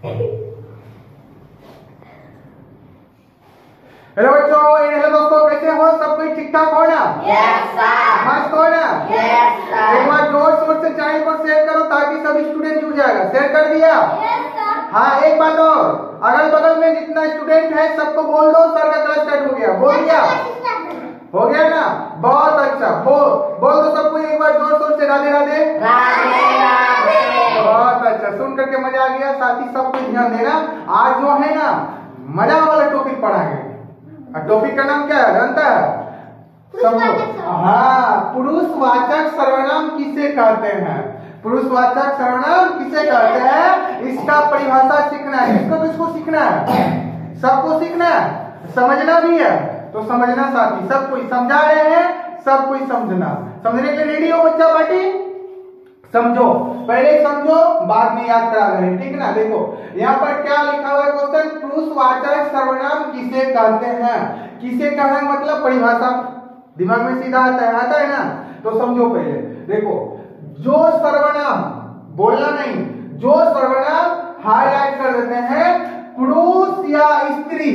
Hello बच्चों, hello दोस्तों, कैसे हो? सब कोई ठीक ठाक हो ना? Yes sir. मस्त हो ना? Yes sir. एक बार जोर शोर से चैनल को शेयर करो ताकि सभी स्टूडेंट जुड़ जाएगा। शेयर कर दिया? Yes sir. हाँ, एक बात और, अगल बगल में जितना स्टूडेंट है सबको बोल दो सर का क्लास स्टार्ट हो गया। बोल दिया? हो गया ना? बहुत अच्छा। बोल दो सबको एक बार जोर शोर से, राधे राधे। राधे राधे। बहुत अच्छा, सुन करके मजा आ गया। साथी सबको ध्यान देना, आज जो है ना मजा वाला टॉपिक पढ़ाएंगे। टॉपिक का नाम क्या है जानता है? हाँ, पुरुषवाचक सर्वनाम किसे कहते हैं? पुरुषवाचक सर्वनाम किसे कहते हैं, इसका परिभाषा सीखना है। किसको सीखना है? सबको सीखना है, समझना भी है। तो समझना साथी, सब कोई समझा रहे हैं, सब कोई समझना। समझने के लिए रेडी हो बच्चा पार्टी? समझो, पहले समझो बाद में याद करा रहे, ठीक ना? देखो यहाँ पर क्या लिखा हुआ है क्वेश्चन, पुरुषवाचक सर्वनाम किसे कहते हैं। किसे कहना मतलब परिभाषा दिमाग में सीधा आता है ना? तो समझो पहले। देखो, जो सर्वनाम, बोलना नहीं, जो सर्वनाम हाईलाइट कर देते हैं पुरुष या स्त्री,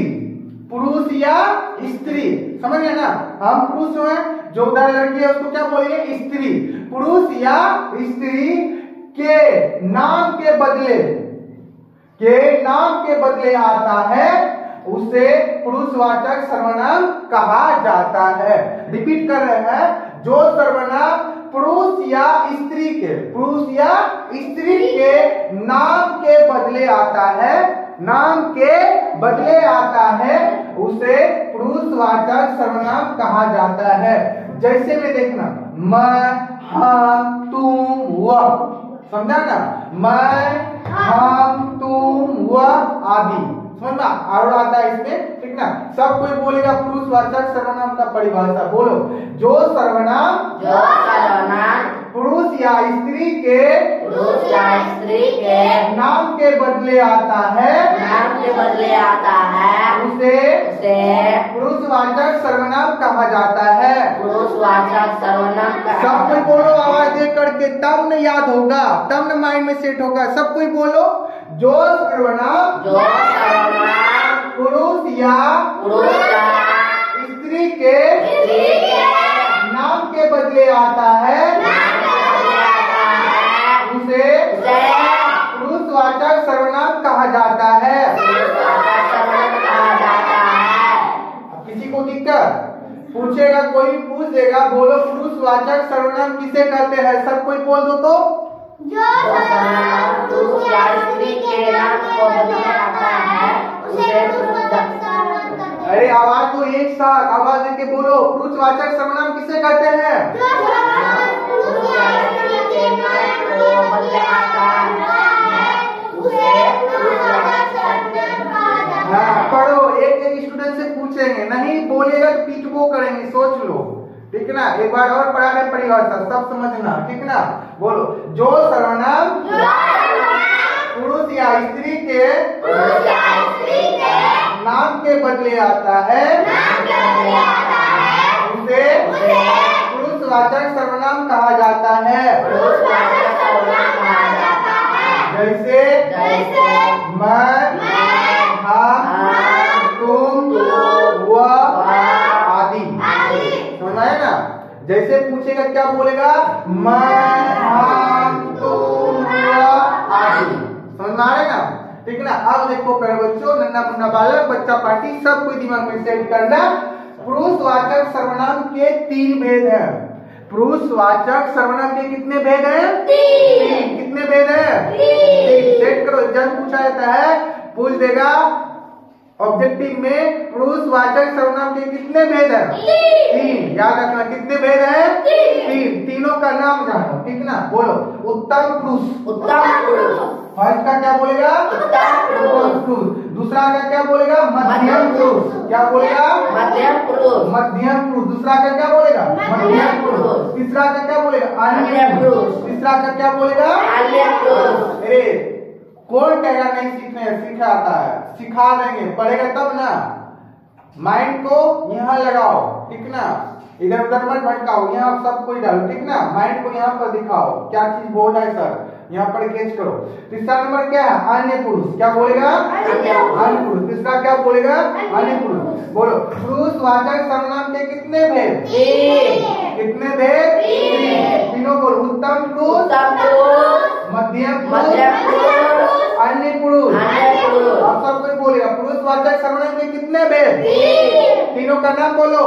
पुरुष या स्त्री, समझ गए ना? हम पुरुष जो है, जो उधर लड़की है उसको क्या बोलेंगे? स्त्री। पुरुष या स्त्री के नाम के बदले आता है, उसे पुरुषवाचक सर्वनाम कहा जाता है। रिपीट कर रहे हैं, जो सर्वनाम पुरुष या स्त्री के नाम के बदले आता है, उसे पुरुषवाचक सर्वनाम कहा जाता है। जैसे में देखना, मैं, हम, तुम, वह, समझा ना? मैं, हम, तुम, वह आदि, समझना? और आता है इसमें, ठीक ना? सब कोई बोलेगा पुरुषवाचक सर्वनाम का परिभाषा। बोलो, जो सर्वनाम पुरुष या स्त्री के नाम के बदले आता है, उसे पुरुषवाचक सर्वनाम कहा जाता है। सब कोई बोलो आवाज दे करके, तब न याद होगा, तब न माइंड में सेट होगा। सब कोई बोलो, जो सर्वनाम पुरुष या स्त्री के नाम के बदले आता है, उसे पुरुषवाचक सर्वनाम कहा जाता है। अब किसी को दिक्कत पूछेगा, कोई पूछ देगा, बोलो पुरुषवाचक सर्वनाम किसे कहते हैं? सब कोई बोल दो तो। जो सर्वनाम पुरुष या स्त्री के नाम को बदले आता है, उसे पुरुषवाचक सर्वनाम कहते हैं। अरे आवाज तो एक साथ आवाज देके बोलो, पुरुषवाचक सर्वनाम किसे कहते हैं? जो सर्वनाम पुरुष या स्त्री के नाम को बदले आता है, उसे पुरुषवाचक सर्वनाम कहा जाता है। हाँ, पढ़ो, एक स्टूडेंट से पूछेंगे, नहीं बोलेगा तो पीटबो करेंगे, सोच लो, ठीक ना? एक बार और पढ़ा रहे परिभाषा, सब समझना, ठीक ना? बोलो, जो सर्वनाम पुरुष या स्त्री के नाम के बदले आता है, उसे पुरुषवाचक सर्वनाम कहा जाता है। जैसे मैं, हम, तुम, वह आदि, समझ आया ना? जैसे पूछेगा क्या बोलेगा? मैं, हम, तुम, वह आदि, समझ में आ रहा है ना? ठीक ना? अब देखो प्यारे बच्चों, नन्ना मुन्ना बालक, बच्चा पार्टी, सब कोई दिमाग में सेट करना। पुरुषवाचक सर्वनाम के 3 भेद हैं। पुरुषवाचक सर्वनाम के कितने भेद हैं? 3। कितने भेद हैं? 3। सेट करो, एग्जाम पूछा जाता है, पूछ देगा ऑब्जेक्टिव में, पुरुषवाचक सर्वनाम के कितने भेद हैं? 3। याद रखना, कितने भेद हैं? 3। तीनों का नाम जानो, ठीक ना? बोलो, उत्तम पुरुष, फर्स्ट का क्या बोलेगा? उत्तम पुरुष। दूसरा का क्या बोलेगा? मध्यम पुरुष। क्या बोलेगा? मध्यम पुरुष। दूसरा का क्या बोलेगा? मध्यम पुरुष। तीसरा का क्या बोलेगा? अन्य पुरुष। तीसरा का क्या बोलेगा? अरे कौन कहेगा नहीं सीखा आता है? सिखा देंगे, पढ़ेगा तब ना। माइंड को यहाँ लगाओ, ठीक ना? इधर उधर मत भटकाओ, यहाँ सब कोई डालो, ठीक ना? माइंड को यहाँ पर दिखाओ, क्या चीज बोल रहा है सर, यहाँ पर कैच करो। तीसरा नंबर क्या है? अन्य पुरुष। क्या बोलेगा? अन्य पुरुष। तीसरा क्या बोलेगा? अन्य पुरुष। बोलो पुरुषवाचक सर्वनाम के कितने भेद? कितने भेद? तीनों बोलो। उत्तम पुरुष, मध्यम पुरुष, अन्य पुरुष। आप सब कोई बोलेगा पुरुषवाचक सर्वनाम के कितने भेद? तीनों का नाम बोलो।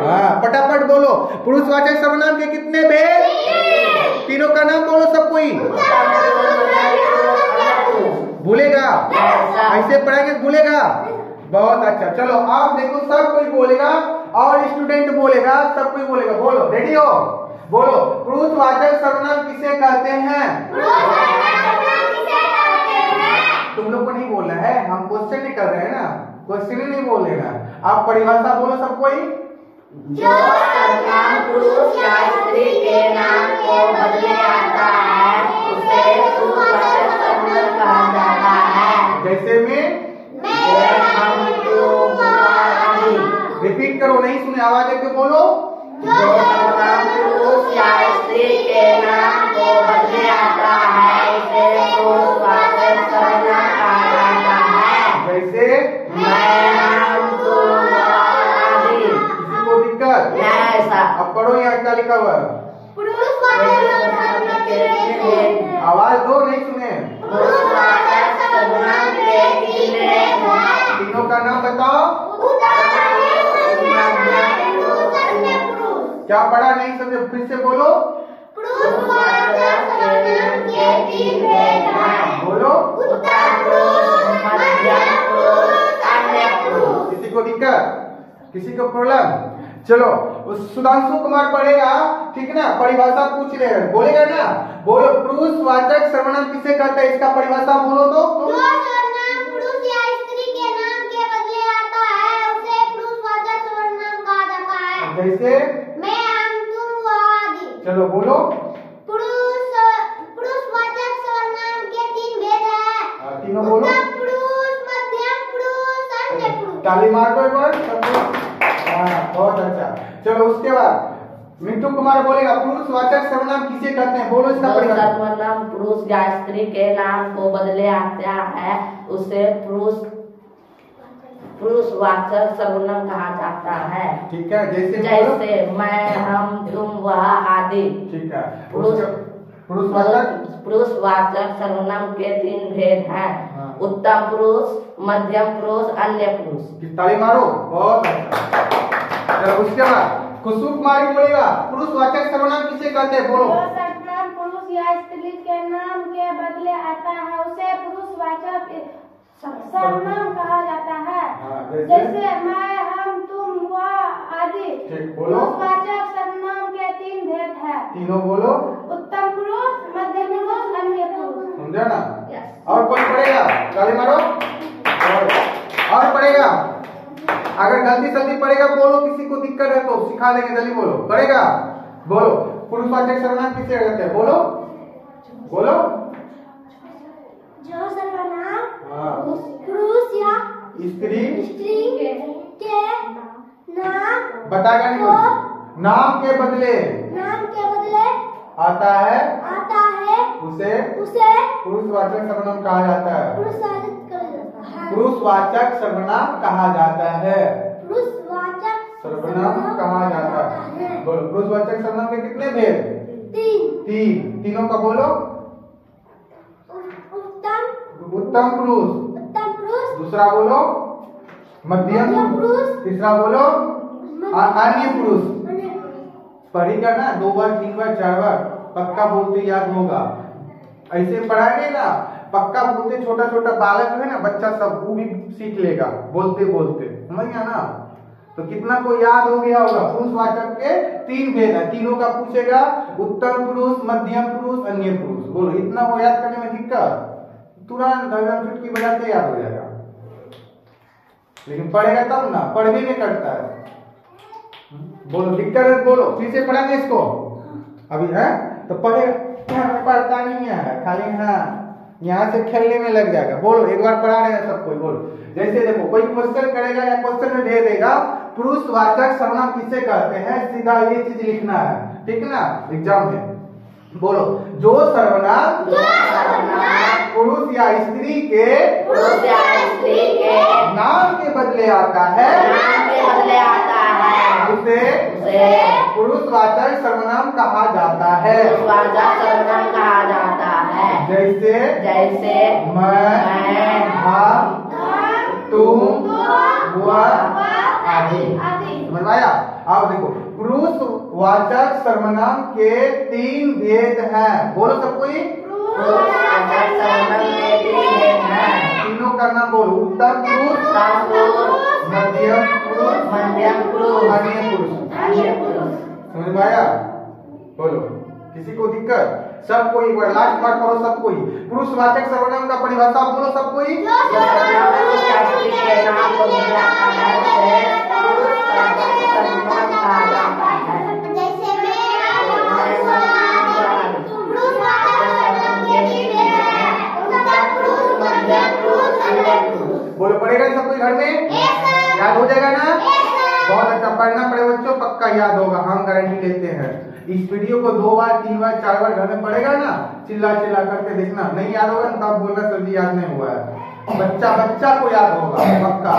हाँ फटाफट बोलो। पुरुषवाचक सर्वनाम के कितने भेद? तीनों का नाम बोलो सब कोई। भूलेगा? ऐसे पढ़ाएंगे भूलेगा? बहुत अच्छा। चलो आप देखो सब कोई बोलेगा और स्टूडेंट बोलेगा, सब कोई बोलेगा। बोलो रेडी हो? बोलो पुरुषवाचक सर्वनाम किसे कहते हैं? तुम लोग को नहीं बोलना है, हम क्वेश्चन नहीं कर रहे हैं ना, क्वेश्चन ही नहीं बोलेगा। आप परिभाषा बोलो सब कोई। जो सर्वनाम पुरुष या स्त्री के नाम को बदले आता है उसे पुरुषवाचक सर्वनाम कहा जाता है। जैसे में मैं, हम, तुम, वह आदि। रिपीट करो, नहीं सुने, आवाज के बोलो। जो सर्वनाम पुरुष या स्त्री के नाम को बदले आता है उसे पुरुषवाचक सर्वनाम कहा जाता है। जैसे मैं, हम, तुम, वह आदि। किसी को दिक्कत? ऐसा। अब पढ़ो यहाँ क्या लिखा हुआ है। पुरुषवाचक सर्वनाम के तीन भेद। आवाज दो, नहीं सुने। पुरुषवाचक सर्वनाम के तीन भेद हैं। तीनों का नाम बताओ। क्या पढ़ा? नहीं समझे, फिर से बोलो। पुरुषवाचक सर्वनाम के तीन भेद हैं। बोलो। उत्तम पुरुष, मध्यम पुरुष, अन्य पुरुष। किसी को दिक्कत? किसी को प्रॉब्लम? चलो सुधांशु कुमार पढ़ेगा, ठीक ना? परिभाषा पूछ रहे हैं, बोलेगा ना? बोलो पुरुषवाचक सर्वनाम किसे कहते हैं, इसका परिभाषा बोलो तो। जो सर्वनाम पुरुष या स्त्री के नाम के बदले आता है उसे पुरुषवाचक सर्वनाम कहा जाता है। जैसे मैं, हम, तुम, वह आदि। चलो बोलो। पुरुषवाचक सर्वनाम के तीन भेद हैं। तीनों बोलो। उत्तम पुरुष, मध्यम पुरुष, अन्य पुरुष। ताली मार दो एक बार सबको। हाँ बहुत अच्छा। चलो उसके बाद मिंटू कुमार बोलेगा पुरुषवाचक सर्वनाम किसे कहते हैं, बोलो इसका परिभाषा। सर्वनाम पुरुष या स्त्री के नाम को बदले आता है उसे पुरुषवाचक सर्वनाम कहा जाता है। ठीक है, जैसे मैं, हम, तुम, वह आदि। ठीक है। पुरुषवाचक सर्वनाम के तीन भेद हैं। हाँ। उत्तम पुरुष, मध्यम पुरुष, अन्य पुरुष। ताली मारो, बहुत अच्छा। चलो उसके बाद कुसुम कुमारी बोलेगा पुरुषवाचक सर्वनाम किसे कहते हैं, बोलो। जो सर्वनाम पुरुष या स्त्री के नाम के बदले आता है उसे पुरुषवाचक सर्वनाम कहा जाता है। जैसे मैं, हम, तुम, वह आदि। पुरुषवाचक सर्वनाम के तीन भेद हैं। तीनों बोलो। उत्तम पुरुष, मध्यम पुरुष, अन्य पुरुष। समझा ना? और कोई पढ़ेगा? ताली मारो। और पढ़ेगा? अगर गलती सलती पढ़ेगा बोलो, किसी को दिक्कत है तो सिखा देंगे, जल्दी बोलो। पढ़ेगा? बोलो पुरुषवाचक सर्वनाम किसे कहते हैं, बोलो बोलो। जो सर्वनाम पुरुष या स्त्री के नाम बताएगा नहीं, नाम के बदले आता है उसे पुरुषवाचक सर्वनाम कहा जाता है। पुरुषवाचक सर्वनाम कहा जाता है। सर्वनाम कहा जाता है। बोलो पुरुषवाचक सर्वनाम के कितने भेद? तीन। तीनों का बोलो। उत्तम पुरुष। दूसरा बोलो मध्यम पुरुष। तीसरा बोलो अन्य पुरुष। पढ़ेगा ना 2 बार 3 बार 4 बार पक्का बोलते याद होगा। ऐसे पढ़ाएंगे ना पक्का बोलते, छोटा छोटा बालक है ना बच्चा सब, वो भी सीख लेगा बोलते बोलते, समझ गया ना? तो कितना को याद हो गया होगा। पुरुषवाचक के 3 भेद है, तीनों का पूछेगा। उत्तम पुरुष, मध्यम पुरुष, अन्य पुरुष। बोलो इतना को याद करने में दिक्कत? तुरंत चुटकी बजाते याद हो जाएगा। लेकिन पढ़ेगा तब ना, पढ़ भी नहीं करता है। बोलो दिक्कत है, बोलो फिर से पढ़ाएंगे इसको अभी है तो पढ़ेगा, पढ़ता नहीं है खाली। हाँ यहाँ से खेलने में लग जाएगा। बोलो एक बार पढ़ा रहे हैं सब कोई। बोलो जैसे देखो कोई क्वेश्चन करेगा या क्वेश्चन में दे देगा पुरुषवाचक सर्वनाम किसे कहते हैं, सीधा ये चीज लिखना है। ठीक है ना, एग्जाम में बोलो। जो सर्वनाम पुरुष या स्त्री के नाम के बदले आता है उसे पुरुषवाचक सर्वनाम कहा जाता है। जैसे मैं, हम, तुम, वह आदि। समझ में आया? अब देखो पुरुषवाचक सर्वनाम के 3 भेद हैं। बोलो सब कोई। तीनों का नाम बोलो। उत्तम पुरुष, मध्यम पुरुष, अन्य पुरुष। समझ में आया? बोलो। किसी को दिक्कत? सब कोई लास्ट पार्ट पढ़ो सब कोई। पुरुषवाचक सर्वनाम का परिभाषा बोलो सब कोई। बोलो पढ़ेगा सब कोई घर में? याद हो जाएगा ना? बहुत अच्छा पढ़ना पड़े बच्चों, पक्का याद होगा, हम गारंटी लेते हैं। इस वीडियो को 2 बार 3 बार 4 बार घर में पढ़ेगा ना, चिल्ला चिल्ला करके देखना। नहीं याद होगा तब बोलना सर जी याद नहीं हुआ है। बच्चा को याद होगा पक्का।